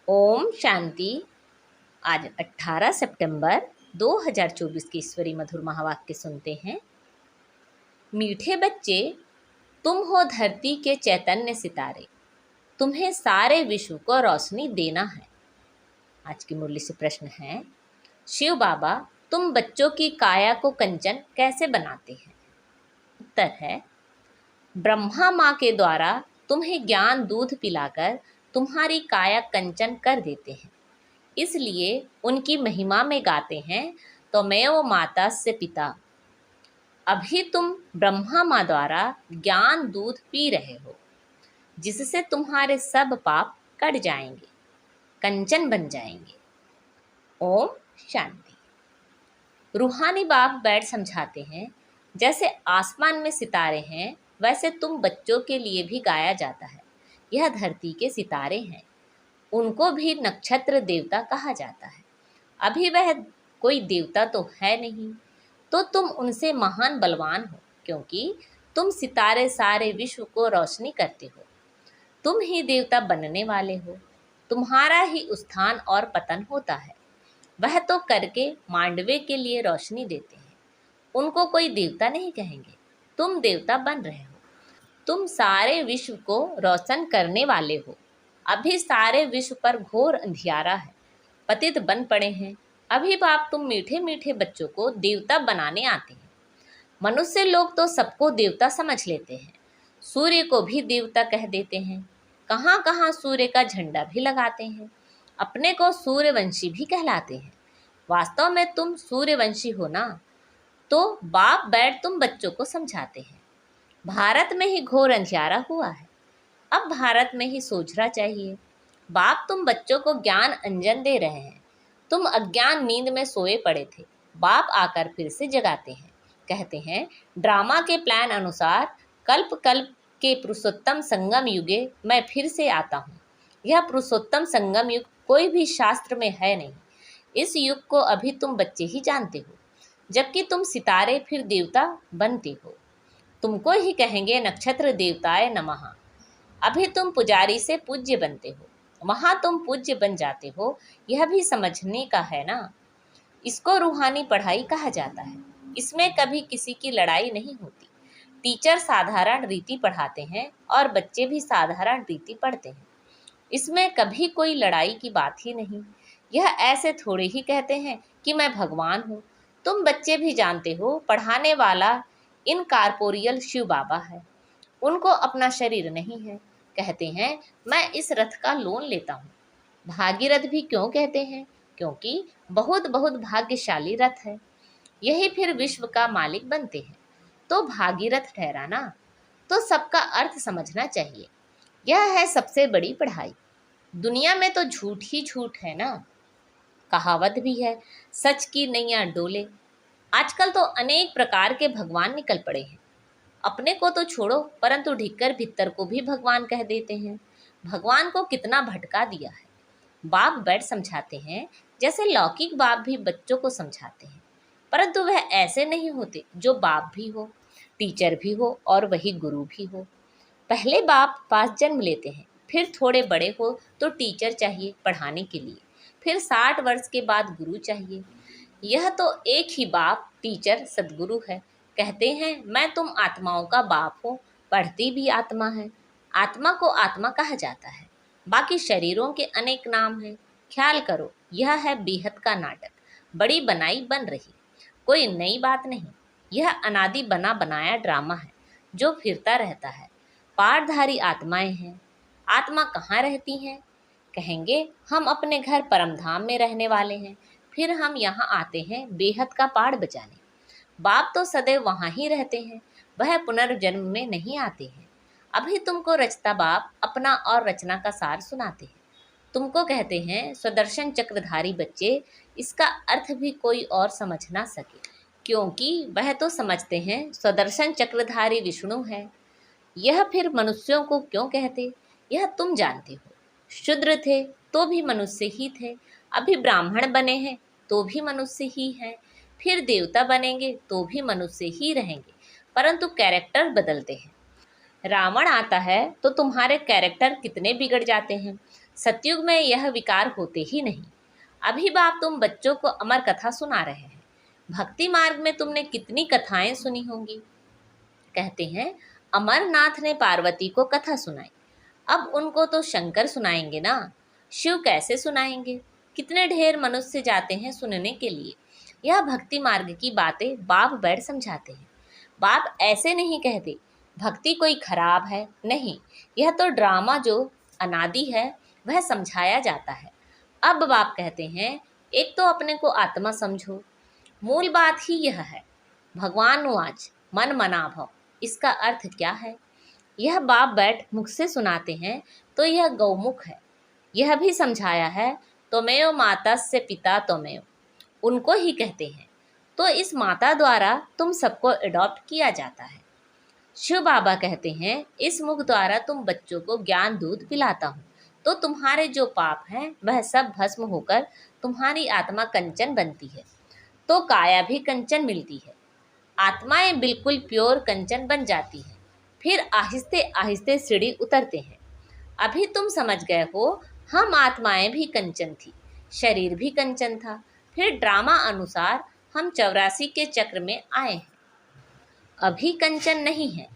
ओम शांति। आज 18 सितंबर 2024 की ईश्वरी मधुर महावाक्य सुनते हैं। मीठे बच्चे, तुम हो धरती के चैतन्य सितारे, तुम्हें सारे विश्व को रोशनी देना है। आज की मुरली से प्रश्न है, शिव बाबा तुम बच्चों की काया को कंचन कैसे बनाते हैं? उत्तर है, ब्रह्मा माँ के द्वारा तुम्हें ज्ञान दूध पिलाकर तुम्हारी काया कंचन कर देते हैं। इसलिए उनकी महिमा में गाते हैं, तो मैं वो माता से पिता। अभी तुम ब्रह्मा माँ द्वारा ज्ञान दूध पी रहे हो, जिससे तुम्हारे सब पाप कट जाएंगे, कंचन बन जाएंगे। ओम शांति। रूहानी बाप बैठ समझाते हैं, जैसे आसमान में सितारे हैं, वैसे तुम बच्चों के लिए भी गाया जाता है। यह धरती के सितारे हैं, उनको भी नक्षत्र देवता कहा जाता है। अभी वह कोई देवता तो है नहीं, तो तुम उनसे महान बलवान हो, क्योंकि तुम सितारे सारे विश्व को रोशनी करते हो। तुम ही देवता बनने वाले हो, तुम्हारा ही उत्थान और पतन होता है। वह तो करके मांडवे के लिए रोशनी देते हैं, उनको कोई देवता नहीं कहेंगे। तुम देवता बन रहे हो, तुम सारे विश्व को रोशन करने वाले हो। अभी सारे विश्व पर घोर अंधियारा है, पतित बन पड़े हैं। अभी बाप तुम मीठे मीठे बच्चों को देवता बनाने आते हैं। मनुष्य लोग तो सबको देवता समझ लेते हैं, सूर्य को भी देवता कह देते हैं, कहाँ कहाँ सूर्य का झंडा भी लगाते हैं, अपने को सूर्यवंशी भी कहलाते हैं। वास्तव में तुम सूर्यवंशी हो ना। तो बाप बैठ तुम बच्चों को समझाते हैं, भारत में ही घोर अंधियारा हुआ है, अब भारत में ही सोचना चाहिए। बाप तुम बच्चों को ज्ञान अंजन दे रहे हैं। तुम अज्ञान नींद में सोए पड़े थे, बाप आकर फिर से जगाते हैं। कहते हैं, ड्रामा के प्लान अनुसार कल्प कल्प के पुरुषोत्तम संगम युगे मैं फिर से आता हूँ। यह पुरुषोत्तम संगम युग कोई भी शास्त्र में है नहीं। इस युग को अभी तुम बच्चे ही जानते हो, जबकि तुम सितारे फिर देवता बनते हो। तुमको ही कहेंगे नक्षत्र देवताए नमः। अभी तुम पुजारी से पूज्य बनते हो, वहां तुम पूज्य बन जाते हो। यह भी समझने का है ना। इसको रूहानी पढ़ाई कहा जाता है। इसमें कभी किसी की लड़ाई नहीं होती। टीचर साधारण रीति पढ़ाते हैं और बच्चे भी साधारण रीति पढ़ते हैं। इसमें कभी कोई लड़ाई की बात ही नहीं। यह ऐसे थोड़े ही कहते हैं कि मैं भगवान हूँ। तुम बच्चे भी जानते हो, पढ़ाने वाला इनकॉर्पोरियल शिव बाबा है, उनको अपना शरीर नहीं है। कहते हैं, मैं इस रथ का लोन लेता हूँ। भागीरथ भी क्यों कहते हैं? क्योंकि बहुत बहुत भाग्यशाली रथ है, यही फिर विश्व का मालिक बनते हैं। तो भागीरथ ठहराना, तो सबका अर्थ समझना चाहिए। यह है सबसे बड़ी पढ़ाई। दुनिया में तो झूठ ही झूठ है ना। कहावत भी है, सच की नैया डोले। आजकल तो अनेक प्रकार के भगवान निकल पड़े हैं। अपने को तो छोड़ो, परंतु ढिक्कर भित्तर को भी भगवान कह देते हैं। भगवान को कितना भटका दिया है। बाप बैठ समझाते हैं, जैसे लौकिक बाप भी बच्चों को समझाते हैं, परंतु वह ऐसे नहीं होते जो बाप भी हो, टीचर भी हो और वही गुरु भी हो। पहले बाप पास जन्म लेते हैं, फिर थोड़े बड़े हो तो टीचर चाहिए पढ़ाने के लिए, फिर 60 वर्ष के बाद गुरु चाहिए। यह तो एक ही बाप टीचर सदगुरु है। कहते हैं, मैं तुम आत्माओं का बाप हूँ, पढ़ती भी आत्मा है। आत्मा को आत्मा कहा जाता है, बाकी शरीरों के अनेक नाम हैं। ख्याल करो, यह है बेहद का नाटक, बड़ी बनाई बन रही, कोई नई बात नहीं। यह अनादि बना बनाया ड्रामा है, जो फिरता रहता है। पारधारी आत्माएं हैं। आत्मा कहाँ रहती हैं? कहेंगे, हम अपने घर परमधाम में रहने वाले हैं, फिर हम यहाँ आते हैं बेहद का पाड़ बजाने। बाप तो सदैव वहाँ ही रहते हैं, वह पुनर्जन्म में नहीं आते हैं। अभी तुमको रचता बाप अपना और रचना का सार सुनाते हैं। तुमको कहते हैं, स्वदर्शन चक्रधारी बच्चे, इसका अर्थ भी कोई और समझ ना सके, क्योंकि वह तो समझते हैं स्वदर्शन चक्रधारी विष्णु है। यह फिर मनुष्यों को क्यों कहते, यह तुम जानते हो। शूद्र थे तो भी मनुष्य ही थे, अभी ब्राह्मण बने हैं तो भी मनुष्य ही हैं, फिर देवता बनेंगे तो भी मनुष्य ही रहेंगे, परंतु कैरेक्टर बदलते हैं। रावण आता है तो तुम्हारे कैरेक्टर कितने बिगड़ जाते हैं। सतयुग में यह विकार होते ही नहीं। अभी बाप तुम बच्चों को अमर कथा सुना रहे हैं। भक्ति मार्ग में तुमने कितनी कथाएं सुनी होंगी। कहते हैं अमरनाथ ने पार्वती को कथा सुनाई, अब उनको तो शंकर सुनाएंगे ना। शिव कैसे सुनाएंगे। कितने ढेर मनुष्य जाते हैं सुनने के लिए। यह भक्ति मार्ग की बातें बाप बैठ समझाते हैं। बाप ऐसे नहीं कहते भक्ति कोई खराब है, नहीं, यह तो ड्रामा जो अनादि है वह समझाया जाता है। अब बाप कहते हैं एक तो अपने को आत्मा समझो, मूल बात ही यह है। भगवान वाच मन मना भव, इसका अर्थ क्या है। यह बाप बैठ मुख से सुनाते हैं तो यह गौमुख है। यह भी समझाया है त्वमेव माता से पिता त्वमेव, उनको ही कहते हैं। तो इस माता द्वारा तुम सबको अडॉप्ट किया जाता है। शिव बाबा कहते हैं इस मुख द्वारा तुम बच्चों को ज्ञान दूध पिलाता हूँ, तो तुम्हारे जो पाप हैं वह सब भस्म होकर तुम्हारी आत्मा कंचन बनती है, तो काया भी कंचन मिलती है। आत्माएं बिल्कुल प्योर कंचन बन जाती है। फिर आहिस्ते आहिस्ते सीढ़ी उतरते हैं। अभी तुम समझ गए हो हम आत्माएं भी कंचन थी, शरीर भी कंचन था। फिर ड्रामा अनुसार हम 84 के चक्र में आए हैं। अभी कंचन नहीं है,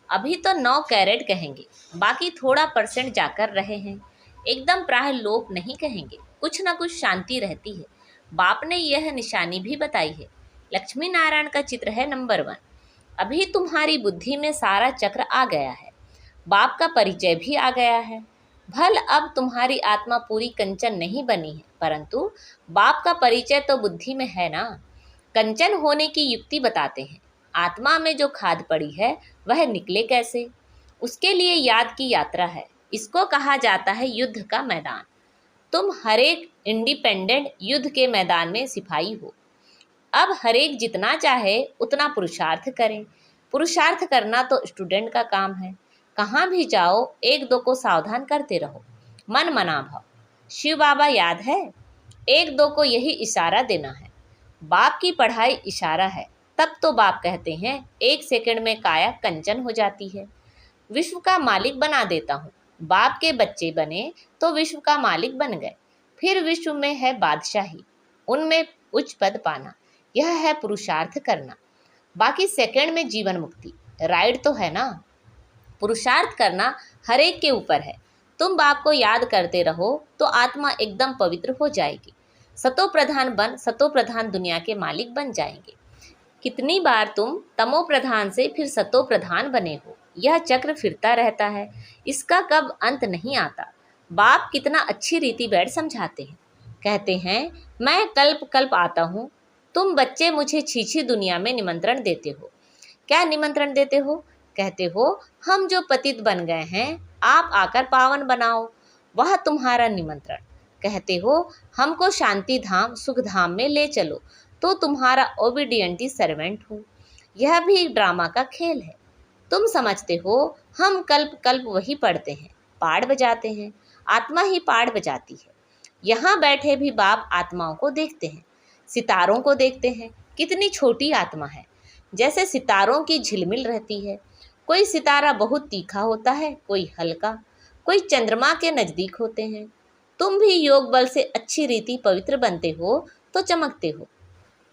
अभी तो 9 कैरेट कहेंगे, बाकी थोड़ा % जाकर रहे हैं। एकदम प्राय लोक नहीं कहेंगे, कुछ ना कुछ शांति रहती है। बाप ने यह निशानी भी बताई है। लक्ष्मी नारायण का चित्र है नंबर 1। अभी तुम्हारी बुद्धि में सारा चक्र आ गया है, बाप का परिचय भी आ गया है। भल अब तुम्हारी आत्मा पूरी कंचन नहीं बनी है, परंतु बाप का परिचय तो बुद्धि में है ना। कंचन होने की युक्ति बताते हैं। आत्मा में जो खाद पड़ी है वह निकले कैसे, उसके लिए याद की यात्रा है। इसको कहा जाता है युद्ध का मैदान। तुम हर एक इंडिपेंडेंट युद्ध के मैदान में सिपाही हो। अब हर एक जितना चाहे उतना पुरुषार्थ करें। पुरुषार्थ करना तो स्टूडेंट का काम है। कहाँ भी जाओ 1-2 को सावधान करते रहो, मन मना भाव। शिव बाबा याद है, 1-2 को यही इशारा देना है। बाप की पढ़ाई इशारा है। तब तो बाप कहते हैं 1 सेकंड में काया कंचन हो जाती है। विश्व का मालिक बना देता हूँ। बाप के बच्चे बने तो विश्व का मालिक बन गए। फिर विश्व में है बादशाही, उनमें उच्च पद पाना, यह है पुरुषार्थ करना। बाकी सेकंड में जीवन मुक्ति, राइट तो है ना। पुरुषार्थ करना हर एक के ऊपर है। तुम बाप को याद करते रहो तो आत्मा एकदम पवित्र हो जाएगी। सतो प्रधान बन सतो प्रधान दुनिया के मालिक बन जाएंगे। कितनी बार तुम तमो प्रधान से फिर सतो प्रधान बने हो। यह चक्र फिरता रहता है, इसका कब अंत नहीं आता। बाप कितना अच्छी रीति बैठ समझाते हैं। कहते हैं मैं कल्प कल्प आता हूँ, तुम बच्चे मुझे छीछी दुनिया में निमंत्रण देते हो। क्या निमंत्रण देते हो। कहते हो हम जो पतित बन गए हैं आप आकर पावन बनाओ, वह तुम्हारा निमंत्रण। कहते हो हमको शांति धाम सुख धाम में ले चलो, तो तुम्हारा ओबीडियंटी सर्वेंट हूँ। यह भी ड्रामा का खेल है। तुम समझते हो हम कल्प कल्प वही पढ़ते हैं, पाड़ बजाते हैं, आत्मा ही पाड़ बजाती है। यहाँ बैठे भी बाप आत्माओं को देखते हैं, सितारों को देखते हैं। कितनी छोटी आत्मा है, जैसे सितारों की झिलमिल रहती है। कोई सितारा बहुत तीखा होता है, कोई हल्का, कोई चंद्रमा के नज़दीक होते हैं। तुम भी योग बल से अच्छी रीति पवित्र बनते हो तो चमकते हो।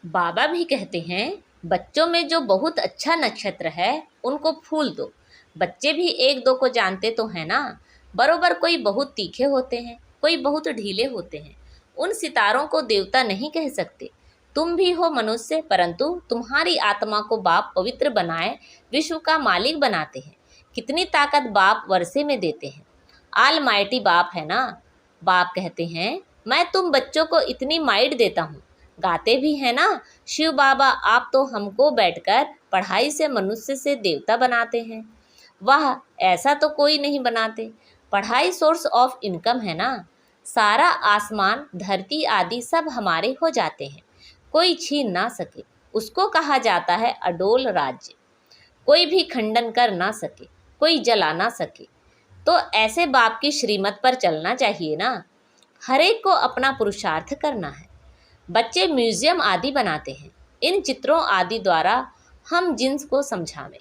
बाबा भी कहते हैं बच्चों में जो बहुत अच्छा नक्षत्र है उनको फूल दो। बच्चे भी 1-2 को जानते तो हैं ना। बरोबर कोई बहुत तीखे होते हैं, कोई बहुत ढीले होते हैं। उन सितारों को देवता नहीं कह सकते। तुम भी हो मनुष्य, परंतु तुम्हारी आत्मा को बाप पवित्र बनाए विश्व का मालिक बनाते हैं। कितनी ताकत बाप वर्षे में देते हैं। आल माइटी बाप है ना। बाप कहते हैं मैं तुम बच्चों को इतनी माइट देता हूँ। गाते भी हैं ना शिव बाबा आप तो हमको बैठकर पढ़ाई से मनुष्य से देवता बनाते हैं। वाह, ऐसा तो कोई नहीं बनाते। पढ़ाई सोर्स ऑफ इनकम है ना। सारा आसमान धरती आदि सब हमारे हो जाते हैं, कोई छीन ना सके। उसको कहा जाता है अडोल राज्य। कोई भी खंडन कर ना सके, कोई जला ना सके। तो ऐसे बाप की श्रीमत पर चलना चाहिए ना। हर एक को अपना पुरुषार्थ करना है। बच्चे म्यूजियम आदि बनाते हैं, इन चित्रों आदि द्वारा हम जिन्स को समझावें।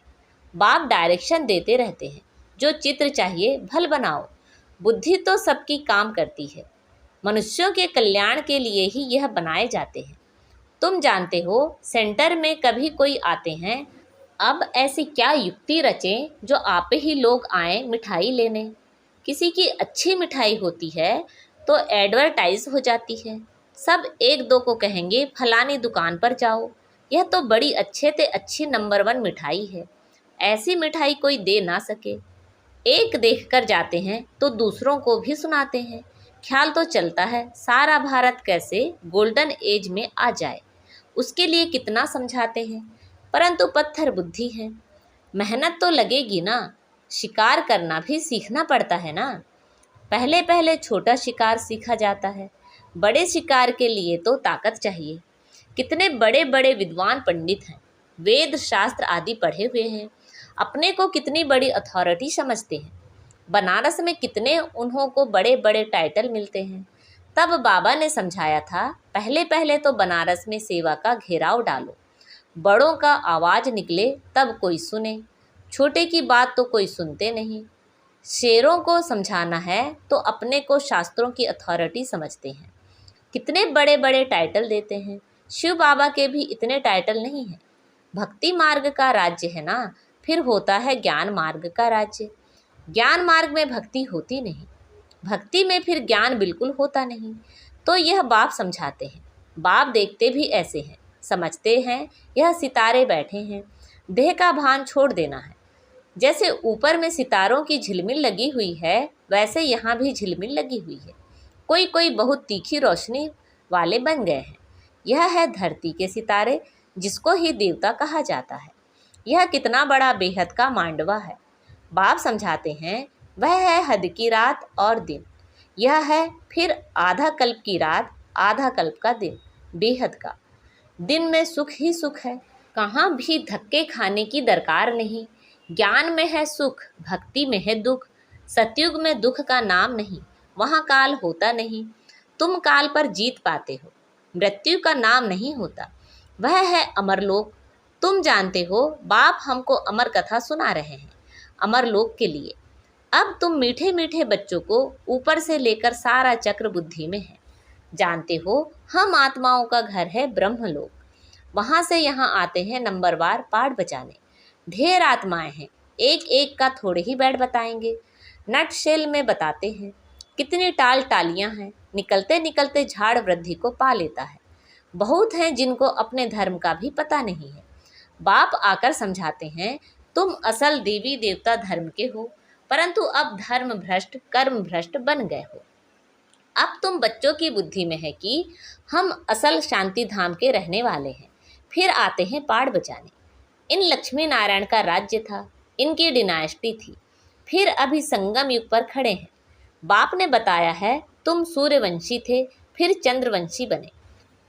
बाप डायरेक्शन देते रहते हैं, जो चित्र चाहिए भल बनाओ। बुद्धि तो सबकी काम करती है, मनुष्यों के कल्याण के लिए ही यह बनाए जाते हैं। तुम जानते हो सेंटर में कभी कोई आते हैं, अब ऐसी क्या युक्ति रचें जो आप ही लोग आए मिठाई लेने। किसी की अच्छी मिठाई होती है तो एडवर्टाइज हो जाती है, सब एक दो को कहेंगे फलानी दुकान पर जाओ, यह तो बड़ी अच्छे से अच्छी नंबर 1 मिठाई है, ऐसी मिठाई कोई दे ना सके। एक देख कर जाते हैं तो दूसरों को भी सुनाते हैं। ख्याल तो चलता है सारा भारत कैसे गोल्डन एज में आ जाए, उसके लिए कितना समझाते हैं, परंतु पत्थर बुद्धि है। मेहनत तो लगेगी ना, शिकार करना भी सीखना पड़ता है ना। पहले पहले छोटा शिकार सीखा जाता है, बड़े शिकार के लिए तो ताकत चाहिए। कितने बड़े बड़े विद्वान पंडित हैं, वेद शास्त्र आदि पढ़े हुए हैं, अपने को कितनी बड़ी अथॉरिटी समझते हैं। बनारस में कितने उन्हों को बड़े बड़े टाइटल मिलते हैं। तब बाबा ने समझाया था, पहले पहले तो बनारस में सेवा का घेराव डालो, बड़ों का आवाज़ निकले तब कोई सुने, छोटे की बात तो कोई सुनते नहीं। शेरों को समझाना है तो अपने को शास्त्रों की अथॉरिटी समझते हैं, कितने बड़े बड़े टाइटल देते हैं। शिव बाबा के भी इतने टाइटल नहीं हैं। भक्ति मार्ग का राज्य है ना, फिर होता है ज्ञान मार्ग का राज्य। ज्ञान मार्ग में भक्ति होती नहीं, भक्ति में फिर ज्ञान बिल्कुल होता नहीं। तो यह बाप समझाते हैं। बाप देखते भी ऐसे हैं, समझते हैं यह सितारे बैठे हैं, देह का भान छोड़ देना है। जैसे ऊपर में सितारों की झिलमिल लगी हुई है, वैसे यहाँ भी झिलमिल लगी हुई है। कोई कोई बहुत तीखी रोशनी वाले बन गए हैं। यह है धरती के सितारे, जिसको ही देवता कहा जाता है। यह कितना बड़ा बेहद का मांडवा है। बाप समझाते हैं, वह है हद की रात और दिन, यह है फिर आधा कल्प की रात, आधा कल्प का दिन, बेहद का। दिन में सुख ही सुख है, कहाँ भी धक्के खाने की दरकार नहीं। ज्ञान में है सुख, भक्ति में है दुख। सतयुग में दुख का नाम नहीं, वहाँ काल होता नहीं, तुम काल पर जीत पाते हो। मृत्यु का नाम नहीं होता, वह है अमरलोक। तुम जानते हो बाप हमको अमर कथा सुना रहे हैं, अमरलोक के लिए। अब तुम मीठे मीठे बच्चों को ऊपर से लेकर सारा चक्र बुद्धि में है। जानते हो हम आत्माओं का घर है ब्रह्मलोक, वहाँ से यहाँ आते हैं नंबरवार पाठ बचाने। ढेर आत्माएं हैं, एक एक का थोड़े ही बैठ बताएंगे, नट शेल में बताते हैं। कितनी टाल टालियाँ हैं, निकलते निकलते झाड़ वृद्धि को पा लेता है। बहुत हैं जिनको अपने धर्म का भी पता नहीं है। बाप आकर समझाते हैं, तुम असल देवी देवता धर्म के हो, परंतु अब धर्म भ्रष्ट कर्म भ्रष्ट बन गए हो। अब तुम बच्चों की बुद्धि में है कि हम असल शांति धाम के रहने वाले हैं। फिर आते हैं पाठ बचाने। इन लक्ष्मी नारायण का राज्य था, इनकी डिनास्टी थी, फिर अभी संगम युग पर खड़े हैं। बाप ने बताया है, तुम सूर्यवंशी थे, फिर चंद्रवंशी बने,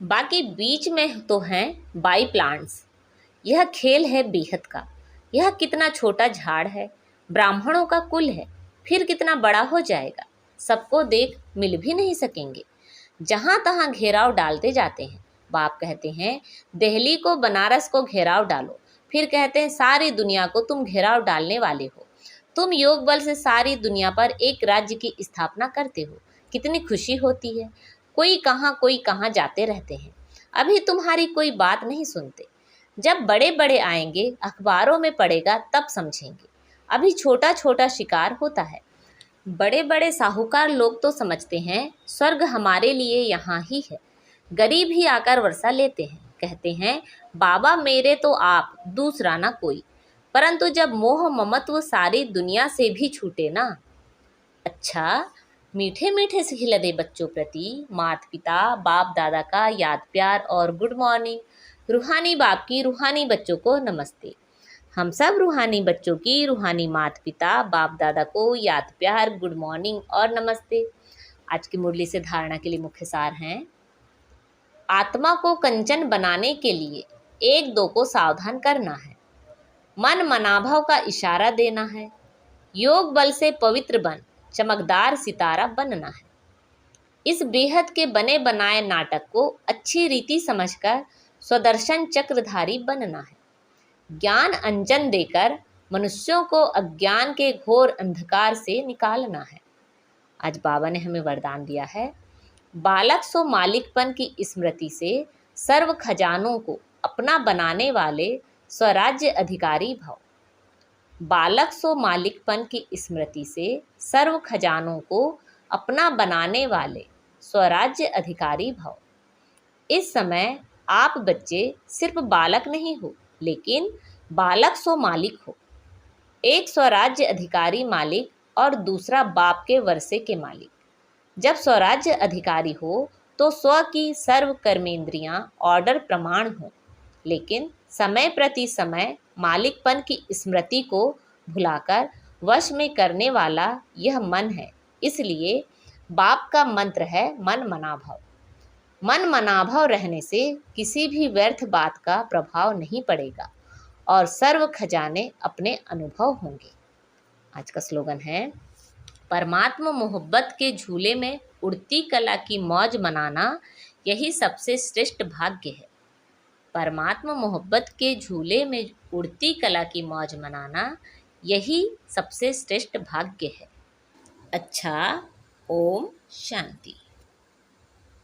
बाकी बीच में तो हैं बाई प्लांट्स। यह खेल है बेहद का। यह कितना छोटा झाड़ है, ब्राह्मणों का कुल है, फिर कितना बड़ा हो जाएगा, सबको देख मिल भी नहीं सकेंगे। जहाँ तहाँ घेराव डालते जाते हैं। बाप कहते हैं, दिल्ली को बनारस को घेराव डालो, फिर कहते हैं सारी दुनिया को तुम घेराव डालने वाले हो। तुम योग बल से सारी दुनिया पर एक राज्य की स्थापना करते हो, कितनी खुशी होती है। कोई कहाँ जाते रहते हैं, अभी तुम्हारी कोई बात नहीं सुनते। जब बड़े बड़े आएंगे, अखबारों में पड़ेगा, तब समझेंगे। अभी छोटा छोटा शिकार होता है। बड़े बड़े साहूकार लोग तो समझते हैं स्वर्ग हमारे लिए यहाँ ही है। गरीब ही आकर वर्षा लेते हैं, कहते हैं बाबा मेरे तो आप, दूसरा ना कोई। परंतु जब मोह ममत्व सारी दुनिया से भी छूटे ना। अच्छा, मीठे मीठे से खिलते बच्चों प्रति माता पिता बाप दादा का याद प्यार और गुड मॉर्निंग। रूहानी बाप की रूहानी बच्चों को नमस्ते। हम सब रूहानी बच्चों की रूहानी माता पिता बाप दादा को याद प्यार, गुड मॉर्निंग और नमस्ते। आज की मुरली से धारणा के लिए मुख्य सार हैं, आत्मा को कंचन बनाने के लिए एक दो को सावधान करना है, मन मनाभव का इशारा देना है, योग बल से पवित्र बन चमकदार सितारा बनना है। इस बेहद के बने बनाए नाटक को अच्छी रीति समझकर स्वदर्शन चक्रधारी बनना है। ज्ञान अंजन देकर मनुष्यों को अज्ञान के घोर अंधकार से निकालना है। आज बाबा ने हमें वरदान दिया है, बालक सो मालिकपन की स्मृति से सर्व खजानों को अपना बनाने वाले स्वराज्य अधिकारी भव। बालक सो मालिकपन की स्मृति से सर्व खजानों को अपना बनाने वाले स्वराज्य अधिकारी भव। इस समय आप बच्चे सिर्फ बालक नहीं हो, लेकिन बालक सो मालिक हो। एक स्वराज्य अधिकारी मालिक और दूसरा बाप के वर्षे के मालिक। जब स्वराज्य अधिकारी हो तो स्व की सर्व कर्मेंद्रियां ऑर्डर प्रमाण हो, लेकिन समय प्रति समय मालिकपन की स्मृति को भुलाकर वश में करने वाला यह मन है। इसलिए बाप का मंत्र है मन मनाभव। मन मनाभव रहने से किसी भी व्यर्थ बात का प्रभाव नहीं पड़ेगा और सर्व खजाने अपने अनुभव होंगे। आज का स्लोगन है, परमात्मा मोहब्बत के झूले में उड़ती कला की मौज मनाना यही सबसे श्रेष्ठ भाग्य है। परमात्मा मोहब्बत के झूले में उड़ती कला की मौज मनाना यही सबसे श्रेष्ठ भाग्य है। अच्छा, ओम शांति।